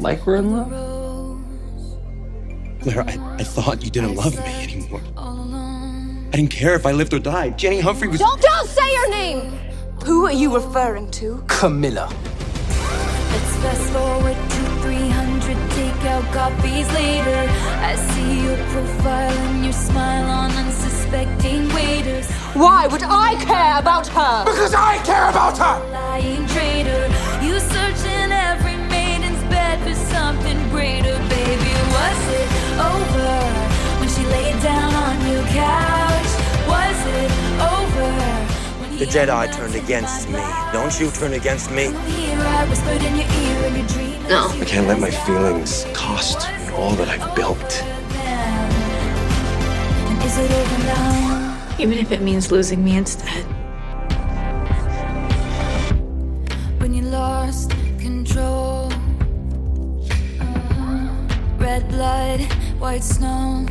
like we're in love? Claire, I thought you didn't love me anymore. I didn't care if I lived or died. Jenny Humphrey was... Don't say her name! Who are you referring to? Camilla. Let's fast forward to 300 takeout copies later. I see your profile and your smile on unsuspecting waiters. Why would I care about her? Because I care about her! Lying traitor, you search in every maiden's bed for something greater, baby. Was it over when she laid down on your couch? Was it over when The Jedi turned against me. Don't you turn against me? No. I can't let my feelings cost me all that I've built. Is it over now? Even if it means losing me instead. When you lost control, red blood, white snow,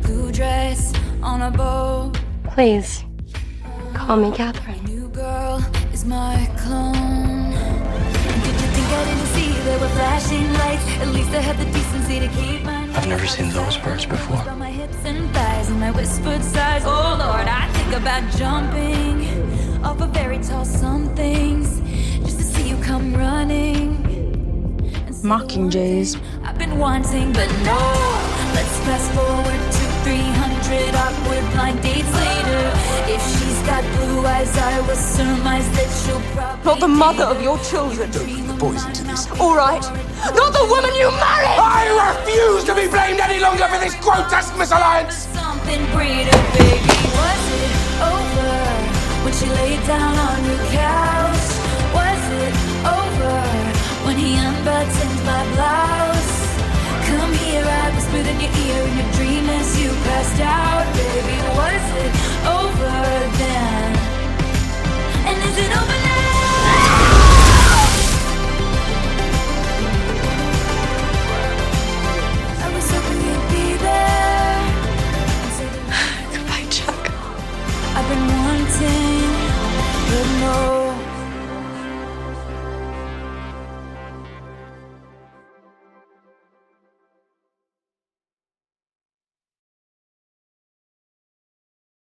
blue dress on a boat. Please, call me Catherine. New girl is my clone. Did you think I didn't see there were flashing lights? At least I had the decency to keep my... I've never seen those birds before. On my hips and thighs and my whispered sighs. Oh Lord, I think about jumping off of very tall somethings just to see you come running. Mockingjays. I've been wanting, but no. Let's fast forward to 300 awkward blind dates later. If she's got blue eyes, I will surmise that she'll probably... Not the mother of your children. Don't bring the boys into this. All right. Not the woman you married! I refuse to be blamed any longer for this grotesque misalliance! Something greater, baby. Was it over when she laid down on your couch? Was it over when he unbuttoned my blouse? Come here, I whispered in your ear in your dream as you passed out, baby. Was it over then? And is it over now? I was hoping you'd be there. Goodbye, Chuck. I've been wanting, but no.